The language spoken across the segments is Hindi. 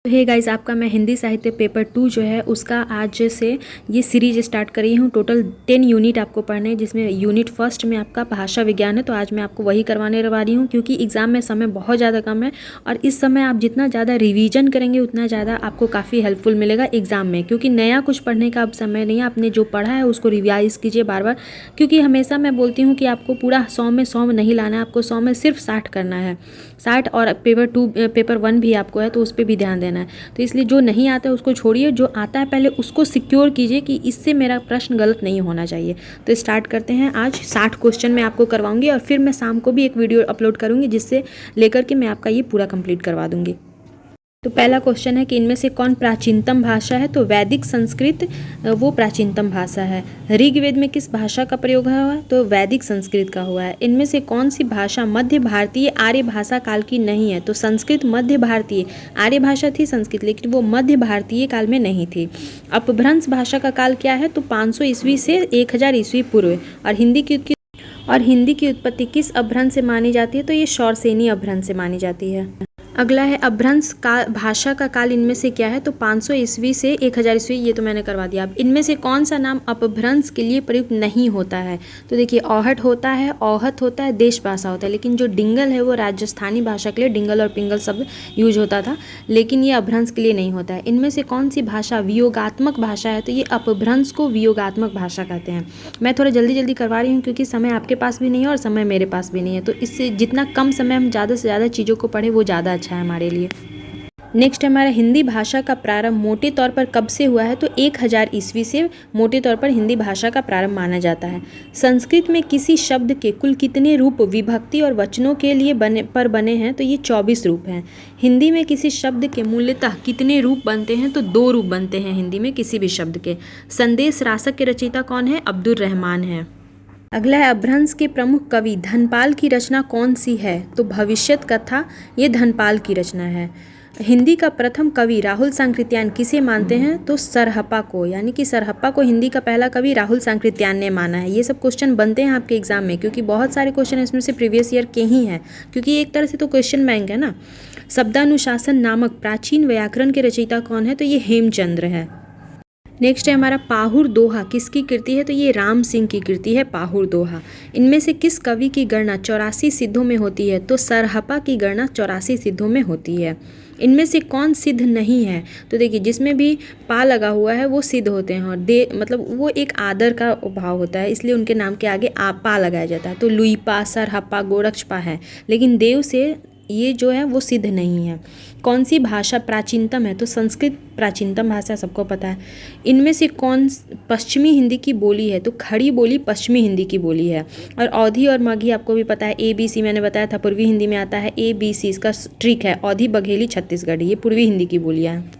हे गाइस, आपका मैं हिंदी साहित्य पेपर 2 जो है उसका आज से ये सीरीज स्टार्ट कर रही हूँ। टोटल 10 यूनिट आपको पढ़ने हैं, जिसमें यूनिट फर्स्ट में आपका भाषा विज्ञान है। तो आज मैं आपको वही करवाने रही हूँ, क्योंकि एग्ज़ाम में समय बहुत ज़्यादा कम है और इस समय आप जितना ज़्यादा रिवीजन करेंगे उतना ज़्यादा आपको काफ़ी हेल्पफुल मिलेगा एग्ज़ाम में, क्योंकि नया कुछ पढ़ने का अब समय नहीं है। आपने जो पढ़ा है उसको रिवाइज़ कीजिए बार बार, क्योंकि हमेशा मैं बोलती हूँ कि आपको पूरा 100 में 100 नहीं लाना है, आपको 100 में सिर्फ 60 करना है। 60 और पेपर 1 भी आपको है तो उस पर भी ध्यान देना है। तो इसलिए जो नहीं आता है उसको छोड़िए, जो आता है पहले उसको सिक्योर कीजिए कि इससे मेरा प्रश्न गलत नहीं होना चाहिए। तो स्टार्ट करते हैं। आज 60 क्वेश्चन मैं आपको करवाऊंगी और फिर मैं शाम को भी एक वीडियो अपलोड करूंगी, जिससे लेकर के मैं आपका ये पूरा कंप्लीट करवा दूंगी। तो पहला क्वेश्चन है कि इनमें से कौन प्राचीनतम भाषा है। तो वैदिक संस्कृत वो प्राचीनतम भाषा है। ऋग्वेद में किस भाषा का प्रयोग हुआ है। तो वैदिक संस्कृत का हुआ है। इनमें से कौन सी भाषा मध्य भारतीय आर्य भाषा काल की नहीं है। तो संस्कृत मध्य भारतीय आर्य भाषा थी संस्कृत, लेकिन वो मध्य भारतीय काल में नहीं थी। अपभ्रंश भाषा का काल क्या है। तो 500 ईस्वी से 1000 ईस्वी पूर्व। और हिंदी की उत्पत्ति किस अपभ्रंश से मानी जाती है। तो ये शौरसेनी अपभ्रंश से मानी जाती है। अगला है अपभ्रंश का भाषा का काल इनमें से क्या है। तो 500 ईस्वी से 1000 ईस्वी, ये तो मैंने करवा दिया। अब इनमें से कौन सा नाम अपभ्रंश के लिए प्रयुक्त नहीं होता है। तो देखिए, औहट होता है, औहत होता है, देश भाषा होता है, लेकिन जो डिंगल है वो राजस्थानी भाषा के लिए डिंगल और पिंगल शब्द यूज होता था, लेकिन ये अपभ्रंश के लिए नहीं होता है। इनमें से कौन सी भाषा वियोगात्मक भाषा है। तो ये अपभ्रंश को वियोगात्मक भाषा कहते हैं। मैं थोड़ा जल्दी जल्दी करवा रही हूँ, क्योंकि समय आपके पास भी नहीं है और समय मेरे पास भी नहीं है। तो इससे जितना कम समय हम ज़्यादा से ज़्यादा चीज़ों को पढ़ें वो ज़्यादा अच्छा है हमारे लिए। नेक्स्ट हमारा हिंदी भाषा का प्रारंभ मोटे तौर पर कब से हुआ है। तो 1000 ईस्वी से मोटे तौर पर हिंदी भाषा का प्रारंभ माना जाता है। संस्कृत में किसी शब्द के कुल कितने रूप विभक्ति और वचनों के लिए बने हैं। तो ये 24 रूप हैं। हिंदी में किसी शब्द के मूलतः कितने रूप बनते हैं। तो 2 रूप बनते हैं हिंदी में किसी भी शब्द के। संदेश रासक के रचयिता कौन है। अब्दुल रहमान है। अगला है अपभ्रंश के प्रमुख कवि धनपाल की रचना कौन सी है। तो भविष्यत कथा ये धनपाल की रचना है। हिंदी का प्रथम कवि राहुल सांकृत्यायन किसे मानते हैं। तो सरहप्पा को, यानी कि सरहप्पा को हिंदी का पहला कवि राहुल सांकृत्यायन ने माना है। ये सब क्वेश्चन बनते हैं आपके एग्जाम में, क्योंकि बहुत सारे क्वेश्चन इसमें से प्रीवियस ईयर के ही हैं, क्योंकि एक तरह से तो क्वेश्चन बैंक है ना। शब्दानुशासन नामक प्राचीन व्याकरण के रचयिता कौन है। तो ये हेमचंद्र है। नेक्स्ट है हमारा पाहुर दोहा किसकी कृति है। तो ये राम सिंह की कृति है पाहुर दोहा। इनमें से किस कवि की गणना 84 सिद्धों में होती है। तो सरहप्पा की गणना 84 सिद्धों में होती है। इनमें से कौन सिद्ध नहीं है। तो देखिए, जिसमें भी पा लगा हुआ है वो सिद्ध होते हैं, और मतलब वो एक आदर का भाव होता है, इसलिए उनके नाम के आगे पा लगाया जाता है। तो लुईपा, सरहप्पा, गोरक्षपा है, लेकिन देव से ये जो है वो सिद्ध नहीं है। कौन सी भाषा प्राचीनतम है। तो संस्कृत प्राचीनतम भाषा, सबको पता है। इनमें से कौन पश्चिमी हिंदी की बोली है। तो खड़ी बोली पश्चिमी हिंदी की बोली है। और अवधी और मगही आपको भी पता है। ABC मैंने बताया था पूर्वी हिंदी में आता है। ABC इसका ट्रिक है। अवधी, बघेली, छत्तीसगढ़ी ये पूर्वी हिंदी की बोलियाँ हैं।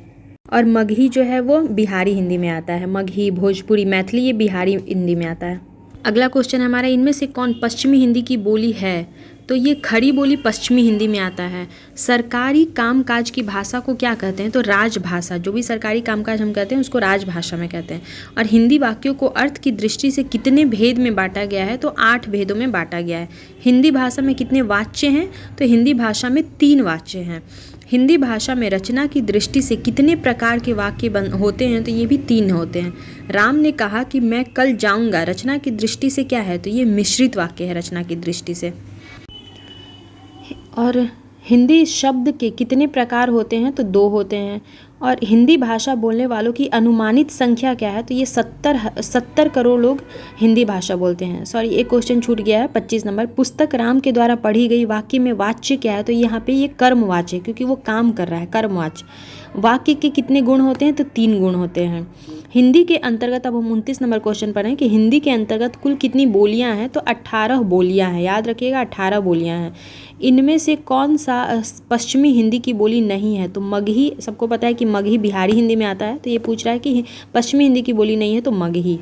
और मगही जो है वो बिहारी हिंदी में आता है। मगही, भोजपुरी, मैथिली ये बिहारी हिंदी में आता है। अगला क्वेश्चन हमारा, इनमें से कौन पश्चिमी हिंदी की बोली है। तो ये खड़ी बोली पश्चिमी हिंदी में आता है। सरकारी कामकाज की भाषा को क्या कहते हैं। तो राजभाषा, जो भी सरकारी कामकाज हम कहते हैं उसको राजभाषा में कहते हैं। और हिंदी वाक्यों को अर्थ की दृष्टि से कितने भेद में बांटा गया है। तो 8 भेदों में बांटा गया है। हिंदी भाषा में कितने वाच्य हैं। तो हिंदी भाषा में 3 वाच्य हैं। हिंदी भाषा में रचना की दृष्टि से कितने प्रकार के वाक्य होते हैं। तो ये भी 3 होते हैं। राम ने कहा कि मैं कल जाऊंगा, रचना की दृष्टि से क्या है। तो ये मिश्रित वाक्य है रचना की दृष्टि से। और हिंदी शब्द के कितने प्रकार होते हैं। तो 2 होते हैं। और हिंदी भाषा बोलने वालों की अनुमानित संख्या क्या है। तो ये 70 करोड़ लोग हिंदी भाषा बोलते हैं। सॉरी, एक क्वेश्चन छूट गया है 25 नंबर। पुस्तक राम के द्वारा पढ़ी गई वाक्य में वाच्य क्या है। तो यहाँ पे ये कर्मवाच्य है, क्योंकि वो काम कर रहा है, कर्मवाच्य। वाक्य के कितने गुण होते हैं। तो 3 गुण होते हैं। हिंदी के अंतर्गत, अब हम 29 नंबर क्वेश्चन पढ़ें कि हिंदी के अंतर्गत कुल कितनी बोलियां हैं। तो 18 बोलियां हैं। याद रखिएगा, 18 बोलियां हैं। इनमें से कौन सा पश्चिमी हिंदी की बोली नहीं है। तो मगही, सबको पता है कि मगही बिहारी हिंदी में आता है। तो ये पूछ रहा है कि पश्चिमी हिंदी की बोली नहीं है, तो मगही।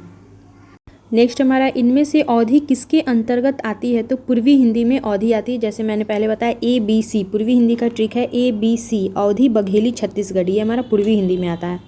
नेक्स्ट हमारा, इनमें से अवधी किसके अंतर्गत आती है। तो पूर्वी हिंदी में अवधी आती है। जैसे मैंने पहले बताया ABC, पूर्वी हिंदी का ट्रिक है ABC। अवधी, बघेली, छत्तीसगढ़ी ये हमारा पूर्वी हिंदी में आता है।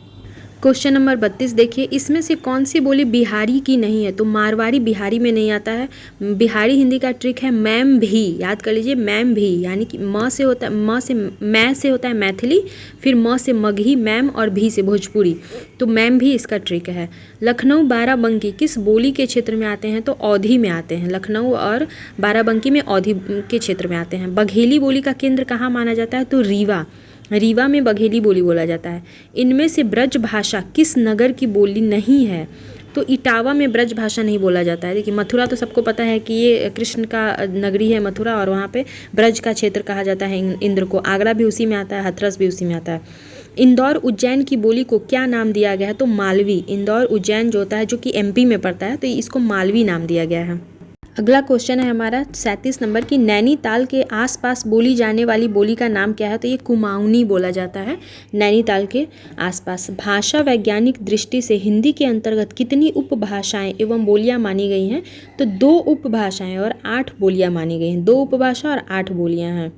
क्वेश्चन नंबर 32 देखिए, इसमें से कौन सी बोली बिहारी की नहीं है? तो मारवाड़ी बिहारी में नहीं आता है। बिहारी हिंदी का ट्रिक है मैम भी, याद कर लीजिए मैम भी, यानी कि म से होता है, म से मैं से होता है मैथिली, फिर म से मगही मैम और भी से भोजपुरी, तो मैम भी इसका ट्रिक है। लखनऊ बाराबंकी किस बोली के क्षेत्र में आते हैं? तो अवधी में आते हैं। लखनऊ और बाराबंकी में अवधी के क्षेत्र में आते हैं। बघेली बोली का केंद्र कहाँ माना जाता है? तो रीवा, रीवा में बघेली बोली बोला जाता है। इनमें से ब्रज भाषा किस नगर की बोली नहीं है? तो इटावा में ब्रज भाषा नहीं बोला जाता है। देखिए मथुरा तो सबको पता है कि ये कृष्ण का नगरी है मथुरा, और वहाँ पे ब्रज का क्षेत्र कहा जाता है इंद्र को। आगरा भी उसी में आता है, हाथरस भी उसी में आता है। इंदौर उज्जैन की बोली को क्या नाम दिया गया है? तो मालवी। इंदौर उज्जैन जो होता है, जो कि एमपी में पड़ता है, तो इसको मालवी नाम दिया गया है। अगला क्वेश्चन है हमारा 37 नंबर की, नैनीताल के आसपास बोली जाने वाली बोली का नाम क्या है? तो ये कुमाऊनी बोला जाता है नैनीताल के आसपास। भाषा वैज्ञानिक दृष्टि से हिंदी के अंतर्गत कितनी उपभाषाएं एवं बोलियां मानी गई हैं? तो 2 उपभाषाएं और 8 बोलियां मानी गई हैं। 2 उपभाषा और 8 बोलियां हैं।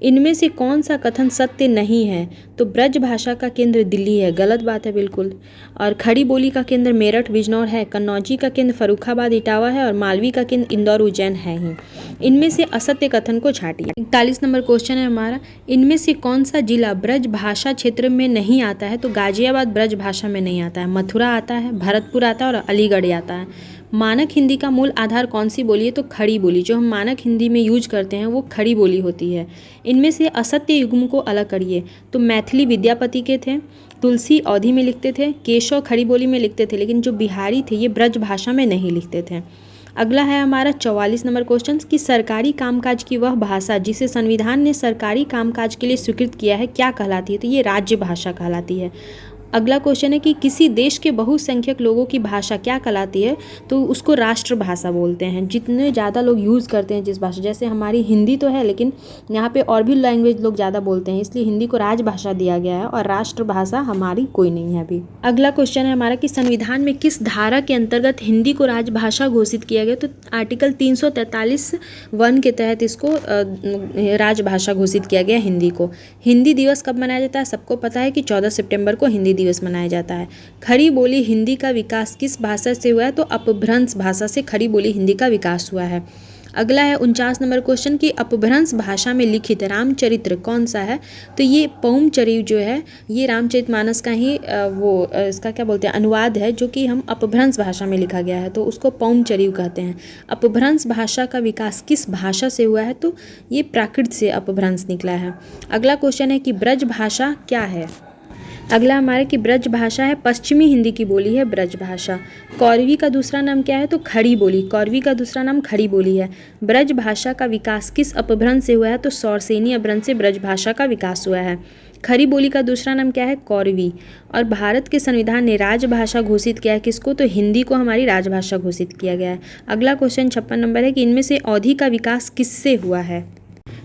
इनमें से कौन सा कथन सत्य नहीं है? तो ब्रज भाषा का केंद्र दिल्ली है, गलत बात है बिल्कुल। और खड़ी बोली का केंद्र मेरठ बिजनौर है। कन्नौजी का केंद्र फर्रुखाबाद इटावा है, और मालवी का केंद्र इंदौर उज्जैन है ही। इनमें से असत्य कथन को छाटिए। 41 नंबर क्वेश्चन है हमारा, इनमें से कौन सा जिला ब्रज भाषा क्षेत्र में नहीं आता है? तो गाजियाबाद ब्रज भाषा में नहीं आता है। मथुरा आता है, भरतपुर आता है और अलीगढ़ आता है। मानक हिंदी का मूल आधार कौन सी बोली है? तो खड़ी बोली। जो हम मानक हिंदी में यूज करते हैं वो खड़ी बोली होती है। इनमें से असत्य युग्म को अलग करिए। तो मैथिली विद्यापति के थे, तुलसी अवधी में लिखते थे, केशव खड़ी बोली में लिखते थे, लेकिन जो बिहारी थे ये ब्रज भाषा में नहीं लिखते थे। अगला है हमारा 44 नंबर क्वेश्चन कि सरकारी कामकाज की वह भाषा जिसे संविधान ने सरकारी कामकाज के लिए स्वीकृत किया है क्या कहलाती है? तो ये राज्य भाषा कहलाती है। अगला क्वेश्चन है कि किसी देश के बहुसंख्यक लोगों की भाषा क्या कहलाती है? तो उसको राष्ट्रभाषा बोलते हैं। जितने ज़्यादा लोग यूज़ करते हैं जिस भाषा, जैसे हमारी हिंदी तो है, लेकिन यहाँ पे और भी लैंग्वेज लोग ज़्यादा बोलते हैं, इसलिए हिंदी को राजभाषा दिया गया है, और राष्ट्रभाषा हमारी कोई नहीं है अभी। अगला क्वेश्चन है हमारा कि संविधान में किस धारा के अंतर्गत हिंदी को राजभाषा घोषित किया गया? तो आर्टिकल 343(1) के तहत इसको राजभाषा घोषित किया गया हिंदी को। हिंदी दिवस कब मनाया जाता है? सबको पता है कि 14 सितंबर को हिंदी दिवस मनाया जाता है। खड़ी बोली हिंदी का विकास किस भाषा से हुआ है? तो अपभ्रंश भाषा से खड़ी बोली हिंदी का विकास हुआ है। अगला है 49 नंबर क्वेश्चन की अपभ्रंश भाषा में लिखित रामचरित्र कौन सा है? तो ये पौमचरित जो है ये रामचरितमानस का ही इसका क्या बोलते हैं अनुवाद है, जो कि हम अपभ्रंश भाषा में लिखा गया है, तो उसको पौमचरित कहते हैं। अपभ्रंश भाषा का विकास किस भाषा से हुआ है? तो ये प्राकृत से अपभ्रंश निकला है। अगला क्वेश्चन है कि ब्रज भाषा क्या है? अगला हमारे कि ब्रज भाषा है पश्चिमी हिंदी की बोली है ब्रज भाषा। कौरवी का दूसरा नाम क्या है? तो खड़ी बोली। कौरवी का दूसरा नाम खड़ी बोली है। ब्रज भाषा का विकास किस अपभ्रंश से हुआ है? तो सौरसेनी अपभ्रंश से ब्रज भाषा का विकास हुआ है। खड़ी बोली का दूसरा नाम क्या है? कौरवी। और भारत के संविधान ने राजभाषा घोषित किया है किसको? तो हिंदी को हमारी राजभाषा घोषित किया गया है। अगला क्वेश्चन 56 नंबर है कि इनमें से अवधी का विकास किससे हुआ है?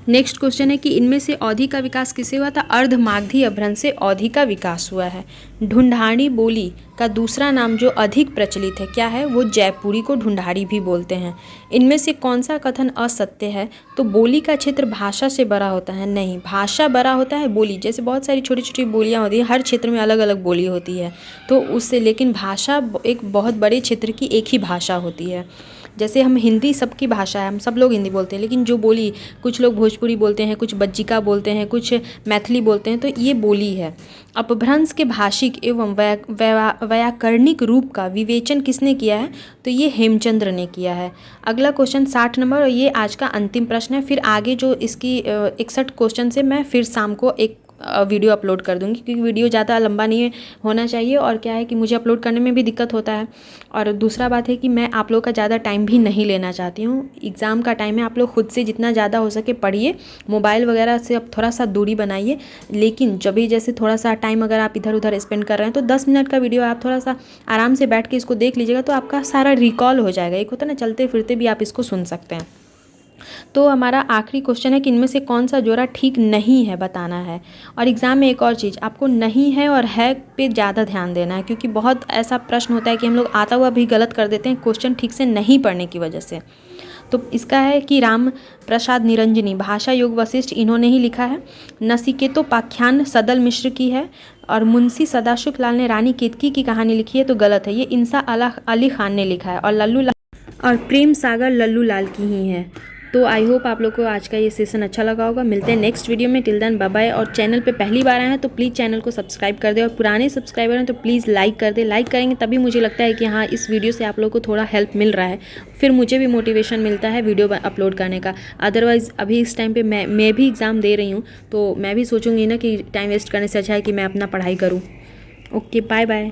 नेक्स्ट क्वेश्चन है कि इनमें से अवधी का विकास किससे हुआ था? अर्धमागधी अपभ्रंश से अवधी का विकास हुआ है। ढूंढाड़ी बोली का दूसरा नाम जो अधिक प्रचलित है क्या है? वो जयपुरी को ढूंढाड़ी भी बोलते हैं। इनमें से कौन सा कथन असत्य है? तो बोली का क्षेत्र भाषा से बड़ा होता है। नहीं, भाषा बड़ा होता है बोली। जैसे बहुत सारी छोटी छोटी बोलियाँ होती हैं, हर क्षेत्र में अलग अलग बोली होती है, तो उससे, लेकिन भाषा एक बहुत बड़े क्षेत्र की एक ही भाषा होती है। जैसे हम हिंदी सबकी भाषा है, हम सब लोग हिंदी बोलते हैं, लेकिन जो बोली कुछ लोग भोजपुरी बोलते हैं, कुछ बज्जिका बोलते हैं, कुछ मैथिली बोलते हैं, तो ये बोली है। अपभ्रंश के भाषिक एवं व्याकरणिक रूप का विवेचन किसने किया है? तो ये हेमचंद्र ने किया है। अगला क्वेश्चन 60 नंबर, और ये आज का अंतिम प्रश्न है। फिर आगे जो इसकी 61 क्वेश्चन से मैं फिर शाम को एक वीडियो अपलोड कर दूंगी, क्योंकि वीडियो ज़्यादा लंबा नहीं होना चाहिए, और क्या है कि मुझे अपलोड करने में भी दिक्कत होता है। और दूसरा बात है कि मैं आप लोग का ज़्यादा टाइम भी नहीं लेना चाहती हूँ। एग्ज़ाम का टाइम है, आप लोग खुद से जितना ज़्यादा हो सके पढ़िए, मोबाइल वगैरह से अब थोड़ा सा दूरी बनाइए। लेकिन जब भी जैसे थोड़ा सा टाइम अगर आप इधर उधर स्पेंड कर रहे हैं, तो 10 मिनट का वीडियो आप थोड़ा सा आराम से बैठ के इसको देख लीजिएगा, तो आपका सारा रिकॉल हो जाएगा। एक होता है ना, चलते फिरते भी आप इसको सुन सकते हैं। तो हमारा आखिरी क्वेश्चन है कि इनमें से कौन सा जोड़ा ठीक नहीं है, बताना है। और एग्ज़ाम में एक और चीज़, आपको नहीं है और है पे ज़्यादा ध्यान देना है, क्योंकि बहुत ऐसा प्रश्न होता है कि हम लोग आता हुआ भी गलत कर देते हैं क्वेश्चन ठीक से नहीं पढ़ने की वजह से। तो इसका है कि राम प्रसाद निरंजनी, भाषा योग वशिष्ठ, इन्होंने ही लिखा है। नचिकेतोपाख्यान सदल मिश्र की है। और मुंशी सदाशिव लाल ने रानी केतकी की कहानी लिखी है, तो गलत है, ये इंसा अली खान ने लिखा है। और प्रेम सागर लल्लू लाल की ही है। तो आई होप आप लोग को आज का ये सेशन अच्छा लगा होगा। मिलते हैं नेक्स्ट वीडियो में। Till then bye bye. और चैनल पे पहली बार आए हैं तो प्लीज़ चैनल को सब्सक्राइब कर दे, और पुराने सब्सक्राइबर हैं तो प्लीज़ लाइक कर दे। लाइक करेंगे तभी मुझे लगता है कि हाँ, इस वीडियो से आप लोग को थोड़ा हेल्प मिल रहा है, फिर मुझे भी मोटिवेशन मिलता है वीडियो अपलोड करने का। अदरवाइज़ अभी इस टाइम पर मैं भी एग्ज़ाम दे रही हूँ, तो मैं भी सोचूंगी ना कि टाइम वेस्ट करने से अच्छा है कि मैं अपना पढ़ाई करूँ। Okay, bye bye.